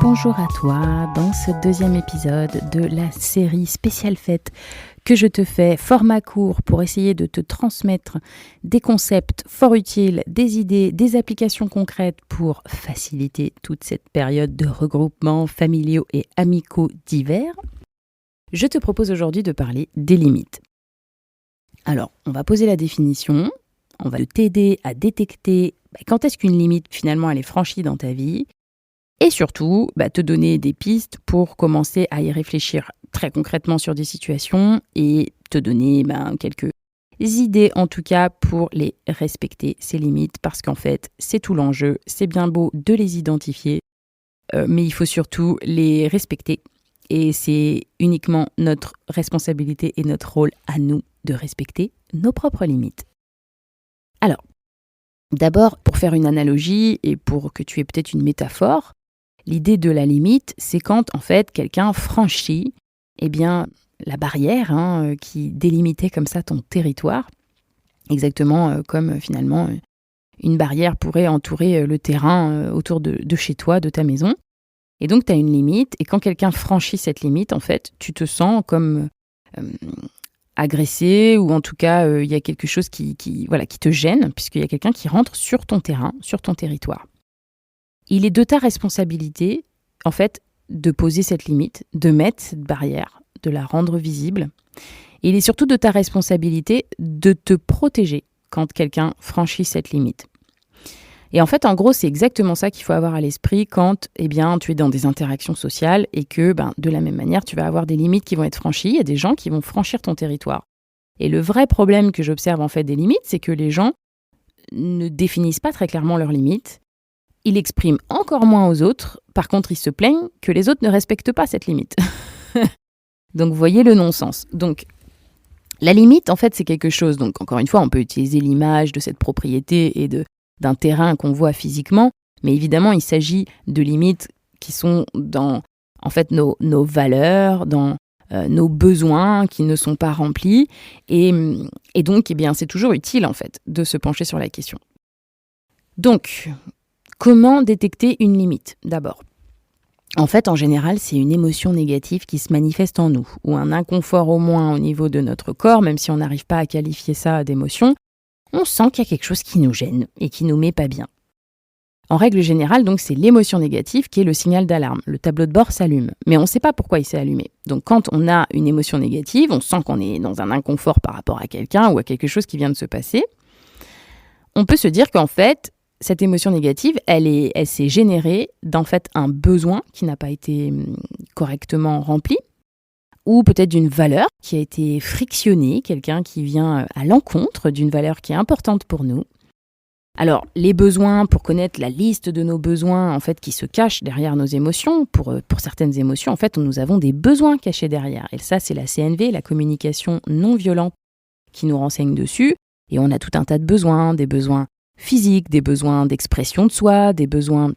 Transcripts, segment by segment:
Bonjour à toi dans ce deuxième épisode de la série spéciale fête que je te fais format court pour essayer de te transmettre des concepts fort utiles, des idées, des applications concrètes pour faciliter toute cette période de regroupements familiaux et amicaux divers. Je te propose aujourd'hui de parler des limites. Alors, on va poser la définition, on va t'aider à détecter quand est-ce qu'une limite finalement elle est franchie dans ta vie. Et surtout, te donner des pistes pour commencer à y réfléchir très concrètement sur des situations et te donner quelques idées en tout cas pour les respecter, ces limites, parce qu'en fait, c'est tout l'enjeu. C'est bien beau de les identifier, mais il faut surtout les respecter. Et c'est uniquement notre responsabilité et notre rôle à nous de respecter nos propres limites. Alors, d'abord, pour faire une analogie et pour que tu aies peut-être une métaphore, l'idée de la limite, c'est quand, en fait, quelqu'un franchit la barrière qui délimitait comme ça ton territoire, exactement comme finalement une barrière pourrait entourer le terrain autour de chez toi, de ta maison. Et donc, tu as une limite, et quand quelqu'un franchit cette limite, en fait, tu te sens comme agressé, ou en tout cas, il y a quelque chose qui te gêne, puisqu'il y a quelqu'un qui rentre sur ton terrain, sur ton territoire. Il est de ta responsabilité, en fait, de poser cette limite, de mettre cette barrière, de la rendre visible. Et il est surtout de ta responsabilité de te protéger quand quelqu'un franchit cette limite. Et en fait, en gros, c'est exactement ça qu'il faut avoir à l'esprit quand tu es dans des interactions sociales et que, de la même manière, tu vas avoir des limites qui vont être franchies. Il y a des gens qui vont franchir ton territoire. Et le vrai problème que j'observe en fait des limites, c'est que les gens ne définissent pas très clairement leurs limites. Ils l'expriment encore moins aux autres. Par contre, ils se plaignent que les autres ne respectent pas cette limite. Donc, vous voyez le non-sens. Donc, la limite, en fait, c'est quelque chose. Donc, encore une fois, on peut utiliser l'image de cette propriété et d'un terrain qu'on voit physiquement. Mais évidemment, il s'agit de limites qui sont dans, en fait, nos valeurs, dans nos besoins qui ne sont pas remplis. Et donc, c'est toujours utile, en fait, de se pencher sur la question. Donc, comment détecter une limite, d'abord ? En fait, en général, c'est une émotion négative qui se manifeste en nous, ou un inconfort au moins au niveau de notre corps, même si on n'arrive pas à qualifier ça d'émotion. On sent qu'il y a quelque chose qui nous gêne et qui nous met pas bien. En règle générale, donc, c'est l'émotion négative qui est le signal d'alarme. Le tableau de bord s'allume, mais on ne sait pas pourquoi il s'est allumé. Donc, quand on a une émotion négative, on sent qu'on est dans un inconfort par rapport à quelqu'un ou à quelque chose qui vient de se passer. On peut se dire qu'en fait, cette émotion négative, elle s'est générée d'en fait un besoin qui n'a pas été correctement rempli, ou peut-être d'une valeur qui a été frictionnée, quelqu'un qui vient à l'encontre d'une valeur qui est importante pour nous. Alors, les besoins, pour connaître la liste de nos besoins en fait qui se cachent derrière nos émotions, pour certaines émotions, en fait, nous avons des besoins cachés derrière. Et ça, c'est la CNV, la communication non violente, qui nous renseigne dessus. Et on a tout un tas de besoins, des besoins physiques, des besoins d'expression de soi, des besoins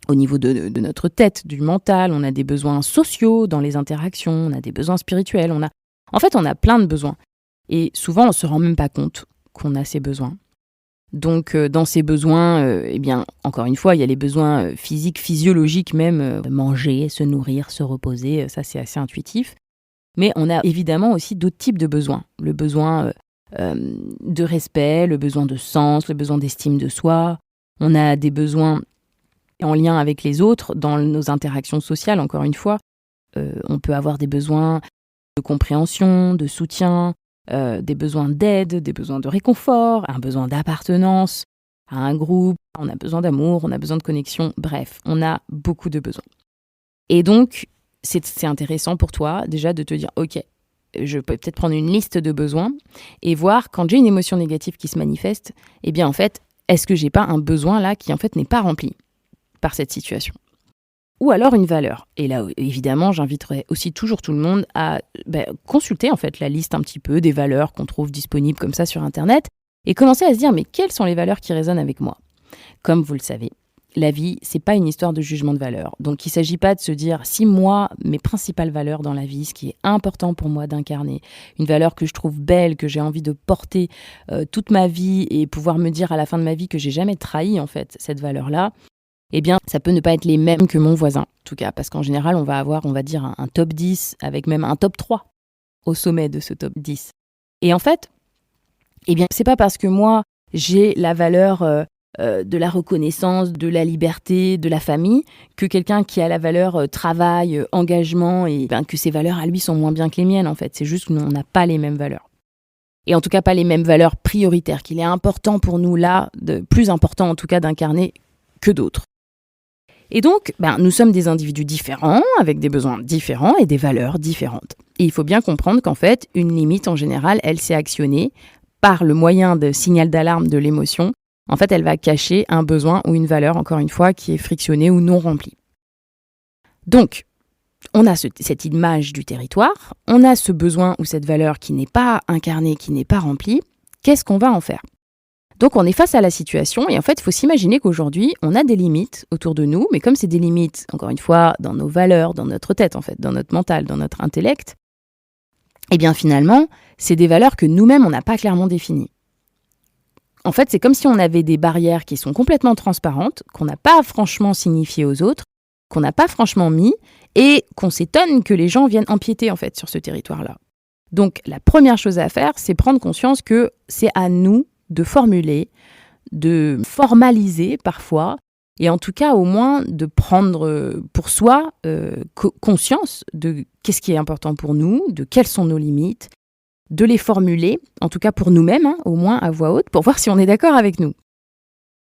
au niveau de notre tête, du mental, on a des besoins sociaux dans les interactions, on a des besoins spirituels, on a plein de besoins. Et souvent, on ne se rend même pas compte qu'on a ces besoins. Donc, dans ces besoins, encore une fois, il y a les besoins physiques, physiologiques même, manger, se nourrir, se reposer, ça c'est assez intuitif. Mais on a évidemment aussi d'autres types de besoins. Le besoin de respect, le besoin de sens, le besoin d'estime de soi. On a des besoins en lien avec les autres dans nos interactions sociales, encore une fois. On peut avoir des besoins de compréhension, de soutien, des besoins d'aide, des besoins de réconfort, un besoin d'appartenance à un groupe. On a besoin d'amour, on a besoin de connexion. Bref, on a beaucoup de besoins. Et donc, c'est intéressant pour toi déjà de te dire « Ok, je peux peut-être prendre une liste de besoins et voir quand j'ai une émotion négative qui se manifeste, en fait, est-ce que j'ai pas un besoin là qui en fait n'est pas rempli par cette situation ? Ou alors une valeur. Et là, évidemment, j'inviterai aussi toujours tout le monde à consulter en fait la liste un petit peu des valeurs qu'on trouve disponibles comme ça sur Internet et commencer à se dire mais quelles sont les valeurs qui résonnent avec moi ? Comme vous le savez, la vie, c'est pas une histoire de jugement de valeur. Donc, il s'agit pas de se dire si moi, mes principales valeurs dans la vie, ce qui est important pour moi d'incarner, une valeur que je trouve belle, que j'ai envie de porter toute ma vie et pouvoir me dire à la fin de ma vie que j'ai jamais trahi en fait cette valeur-là, eh bien, ça peut ne pas être les mêmes que mon voisin, en tout cas, parce qu'en général, on va avoir, on va dire, un top 10 avec même un top 3 au sommet de ce top 10. Et en fait, eh bien, c'est pas parce que moi, j'ai la valeur de la reconnaissance, de la liberté, de la famille, que quelqu'un qui a la valeur travail, engagement, et que ses valeurs à lui sont moins bien que les miennes, en fait. C'est juste qu'on n'a pas les mêmes valeurs. Et en tout cas, pas les mêmes valeurs prioritaires, qu'il est important pour nous là, plus important en tout cas d'incarner que d'autres. Et donc, nous sommes des individus différents, avec des besoins différents et des valeurs différentes. Et il faut bien comprendre qu'en fait, une limite en général, elle s'est actionnée par le moyen de signal d'alarme de l'émotion. En fait, elle va cacher un besoin ou une valeur, encore une fois, qui est frictionnée ou non remplie. Donc, on a cette image du territoire, on a ce besoin ou cette valeur qui n'est pas incarnée, qui n'est pas remplie. Qu'est-ce qu'on va en faire ? Donc, on est face à la situation et en fait, il faut s'imaginer qu'aujourd'hui, on a des limites autour de nous, mais comme c'est des limites, encore une fois, dans nos valeurs, dans notre tête, en fait, dans notre mental, dans notre intellect, eh bien finalement, c'est des valeurs que nous-mêmes, on n'a pas clairement définies. En fait, c'est comme si on avait des barrières qui sont complètement transparentes, qu'on n'a pas franchement signifiées aux autres, qu'on n'a pas franchement mis, et qu'on s'étonne que les gens viennent empiéter en fait sur ce territoire-là. Donc, la première chose à faire, c'est prendre conscience que c'est à nous de formuler, de formaliser parfois, et en tout cas au moins de prendre pour soi conscience de qu'est-ce qui est important pour nous, de quelles sont nos limites, de les formuler, en tout cas pour nous-mêmes, au moins à voix haute, pour voir si on est d'accord avec nous.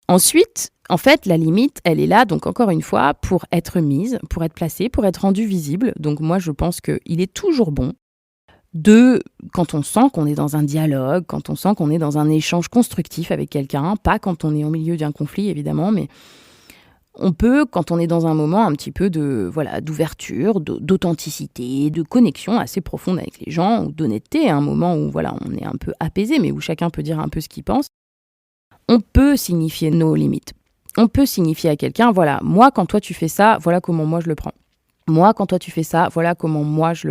Ensuite, en fait, la limite, elle est là, donc encore une fois, pour être mise, pour être placée, pour être rendue visible. Donc moi, je pense qu'il est toujours bon quand on sent qu'on est dans un dialogue, quand on sent qu'on est dans un échange constructif avec quelqu'un, pas quand on est au milieu d'un conflit, évidemment, mais on peut, quand on est dans un moment un petit peu d'ouverture, d'authenticité, de connexion assez profonde avec les gens, ou d'honnêteté, un moment où on est un peu apaisé, mais où chacun peut dire un peu ce qu'il pense, on peut signifier nos limites. On peut signifier à quelqu'un, voilà, moi, quand toi tu fais ça, voilà comment moi je le prends. Moi, quand toi tu fais ça, voilà comment moi je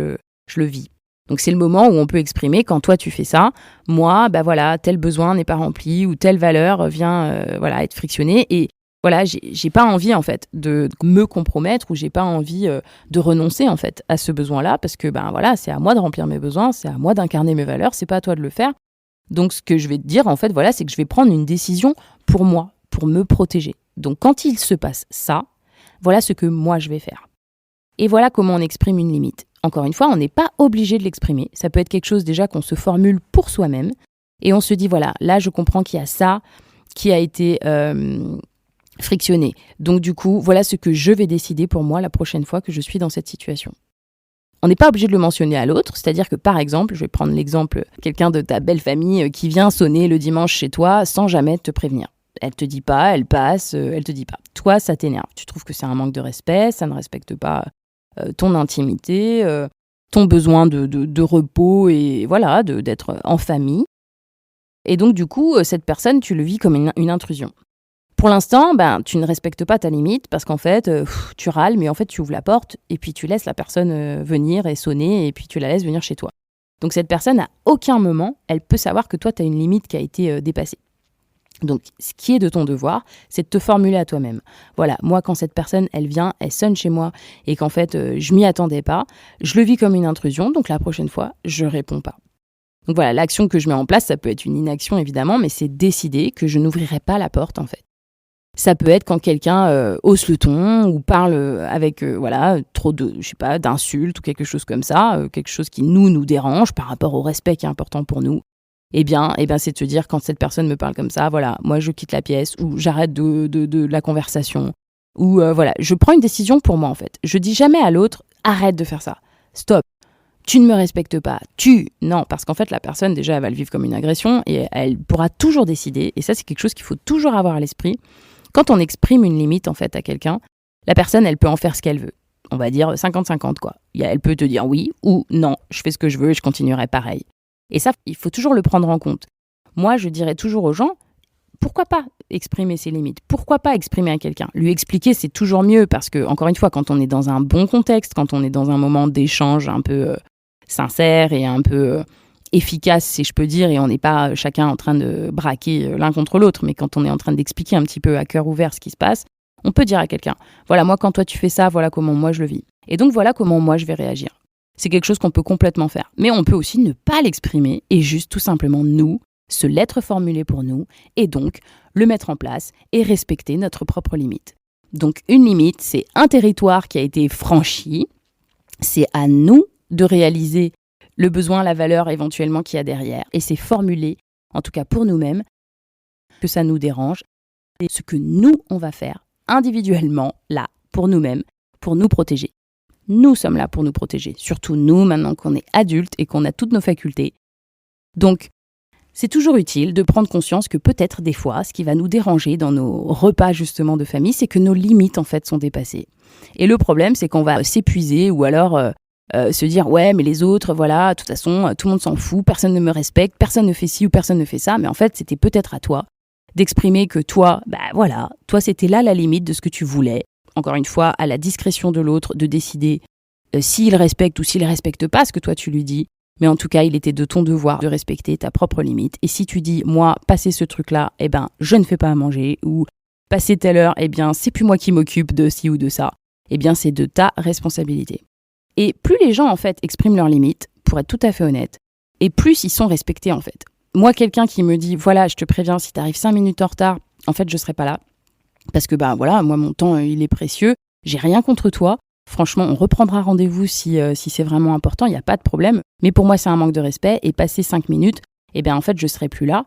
le vis. Donc c'est le moment où on peut exprimer, quand toi tu fais ça, moi, tel besoin n'est pas rempli, ou telle valeur vient être frictionnée, et voilà, j'ai pas envie en fait de me compromettre, ou j'ai pas envie de renoncer en fait à ce besoin-là, parce que c'est à moi de remplir mes besoins, c'est à moi d'incarner mes valeurs, c'est pas à toi de le faire. Donc ce que je vais te dire en fait, c'est que je vais prendre une décision pour moi, pour me protéger. Donc quand il se passe ça, voilà ce que moi je vais faire. Et voilà comment on exprime une limite. Encore une fois, on n'est pas obligé de l'exprimer. Ça peut être quelque chose déjà qu'on se formule pour soi-même. Et on se dit, voilà, là je comprends qu'il y a ça qui a été frictionné. Donc du coup, voilà ce que je vais décider pour moi la prochaine fois que je suis dans cette situation. On n'est pas obligé de le mentionner à l'autre, c'est-à-dire que par exemple, je vais prendre l'exemple, quelqu'un de ta belle famille qui vient sonner le dimanche chez toi sans jamais te prévenir. Elle te dit pas, elle passe, elle te dit pas. Toi, ça t'énerve. Tu trouves que c'est un manque de respect, ça ne respecte pas ton intimité, ton besoin de repos et voilà, d'être en famille. Et donc du coup, cette personne, tu le vis comme une intrusion. Pour l'instant, tu ne respectes pas ta limite parce qu'en fait, tu râles, mais en fait, tu ouvres la porte et puis tu laisses la personne venir et sonner et puis tu la laisses venir chez toi. Donc cette personne, à aucun moment, elle peut savoir que toi, tu as une limite qui a été dépassée. Donc, ce qui est de ton devoir, c'est de te formuler à toi-même. Voilà, moi, quand cette personne, elle vient, elle sonne chez moi et qu'en fait, je m'y attendais pas, je le vis comme une intrusion, donc la prochaine fois, je réponds pas. Donc voilà, l'action que je mets en place, ça peut être une inaction évidemment, mais c'est décider que je n'ouvrirai pas la porte en fait. Ça peut être quand quelqu'un hausse le ton ou parle avec trop d'insultes ou quelque chose comme ça, quelque chose qui nous dérange par rapport au respect qui est important pour nous. Eh bien, c'est de se dire, quand cette personne me parle comme ça, voilà, moi je quitte la pièce ou j'arrête de la conversation. Ou je prends une décision pour moi en fait. Je dis jamais à l'autre, arrête de faire ça, stop, tu ne me respectes pas, non, parce qu'en fait la personne déjà elle va le vivre comme une agression et elle pourra toujours décider, et ça c'est quelque chose qu'il faut toujours avoir à l'esprit. Quand on exprime une limite en fait à quelqu'un, la personne elle peut en faire ce qu'elle veut. On va dire 50-50 quoi. Elle peut te dire oui ou non, je fais ce que je veux et je continuerai pareil. Et ça, il faut toujours le prendre en compte. Moi, je dirais toujours aux gens, pourquoi pas exprimer ses limites ? Pourquoi pas exprimer à quelqu'un ? Lui expliquer, c'est toujours mieux parce que, encore une fois, quand on est dans un bon contexte, quand on est dans un moment d'échange un peu sincère et un peu efficace, si je peux dire, et on n'est pas chacun en train de braquer l'un contre l'autre, mais quand on est en train d'expliquer un petit peu à cœur ouvert ce qui se passe, On peut dire à quelqu'un, voilà, moi quand toi tu fais ça, voilà comment moi je le vis. Et donc voilà comment moi je vais réagir. C'est quelque chose qu'on peut complètement faire. Mais on peut aussi ne pas l'exprimer et juste tout simplement nous, se l'être formulé pour nous et donc le mettre en place et respecter notre propre limite. Donc une limite, c'est un territoire qui a été franchi. C'est à nous de réaliser le besoin, la valeur éventuellement qu'il y a derrière. Et c'est formuler, en tout cas pour nous-mêmes, que ça nous dérange. Et ce que nous, on va faire individuellement, là, pour nous-mêmes, pour nous protéger. Nous sommes là pour nous protéger. Surtout nous, maintenant qu'on est adultes et qu'on a toutes nos facultés. Donc, c'est toujours utile de prendre conscience que peut-être des fois, ce qui va nous déranger dans nos repas justement de famille, c'est que nos limites en fait sont dépassées. Et le problème, c'est qu'on va s'épuiser ou alors se dire ouais mais les autres, voilà, de toute façon, tout le monde s'en fout, personne ne me respecte, personne ne fait ci ou personne ne fait ça. Mais en fait, c'était peut-être à toi d'exprimer que toi, toi c'était là la limite de ce que tu voulais. Encore une fois, à la discrétion de l'autre de décider s'il respecte ou s'il ne respecte pas ce que toi tu lui dis. Mais en tout cas, il était de ton devoir de respecter ta propre limite. Et si tu dis, moi, passer ce truc-là, je ne fais pas à manger, ou passer telle heure, c'est plus moi qui m'occupe de ci ou de ça, c'est de ta responsabilité. Et plus les gens, en fait, expriment leurs limites, pour être tout à fait honnête, et plus ils sont respectés, en fait. Moi, quelqu'un qui me dit, voilà, je te préviens, si tu arrives 5 minutes en retard, en fait, je ne serai pas là. Parce que, moi, mon temps, il est précieux, j'ai rien contre toi. Franchement, on reprendra rendez-vous si c'est vraiment important, il n'y a pas de problème. Mais pour moi, c'est un manque de respect. Et passer 5 minutes, en fait, je ne serai plus là.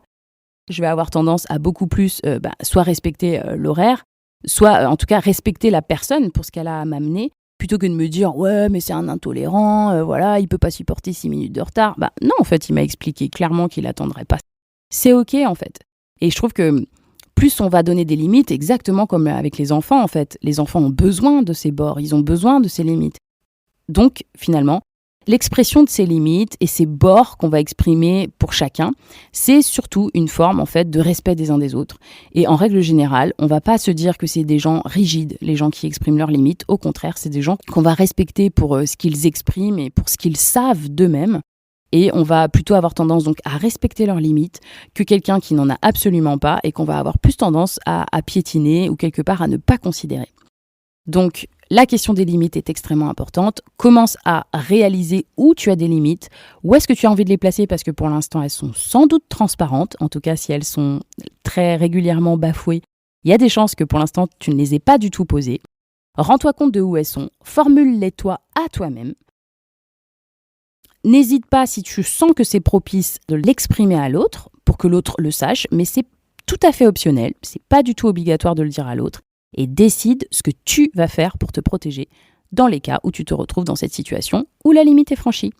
Je vais avoir tendance à beaucoup plus soit respecter l'horaire, soit en tout cas respecter la personne pour ce qu'elle a à m'amener, plutôt que de me dire « Ouais, mais c'est un intolérant, voilà, il ne peut pas supporter 6 minutes de retard. » Non, en fait, il m'a expliqué clairement qu'il n'attendrait pas. C'est OK, en fait. Et je trouve que plus on va donner des limites, exactement comme avec les enfants en fait. Les enfants ont besoin de ces bords, ils ont besoin de ces limites. Donc finalement, l'expression de ces limites et ces bords qu'on va exprimer pour chacun, c'est surtout une forme en fait de respect des uns des autres. Et en règle générale, on va pas se dire que c'est des gens rigides, les gens qui expriment leurs limites. Au contraire, c'est des gens qu'on va respecter pour ce qu'ils expriment et pour ce qu'ils savent d'eux-mêmes. Et on va plutôt avoir tendance donc à respecter leurs limites que quelqu'un qui n'en a absolument pas et qu'on va avoir plus tendance à piétiner ou quelque part à ne pas considérer. Donc la question des limites est extrêmement importante. Commence à réaliser où tu as des limites, où est-ce que tu as envie de les placer parce que pour l'instant elles sont sans doute transparentes. En tout cas si elles sont très régulièrement bafouées, il y a des chances que pour l'instant tu ne les aies pas du tout posées. Rends-toi compte de où elles sont, formule-les toi à toi-même. N'hésite pas, si tu sens que c'est propice, de l'exprimer à l'autre pour que l'autre le sache, mais c'est tout à fait optionnel, c'est pas du tout obligatoire de le dire à l'autre, et décide ce que tu vas faire pour te protéger dans les cas où tu te retrouves dans cette situation où la limite est franchie.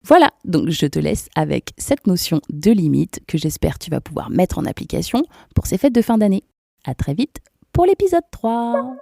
Voilà, donc je te laisse avec cette notion de limite que j'espère tu vas pouvoir mettre en application pour ces fêtes de fin d'année. À très vite pour l'épisode 3.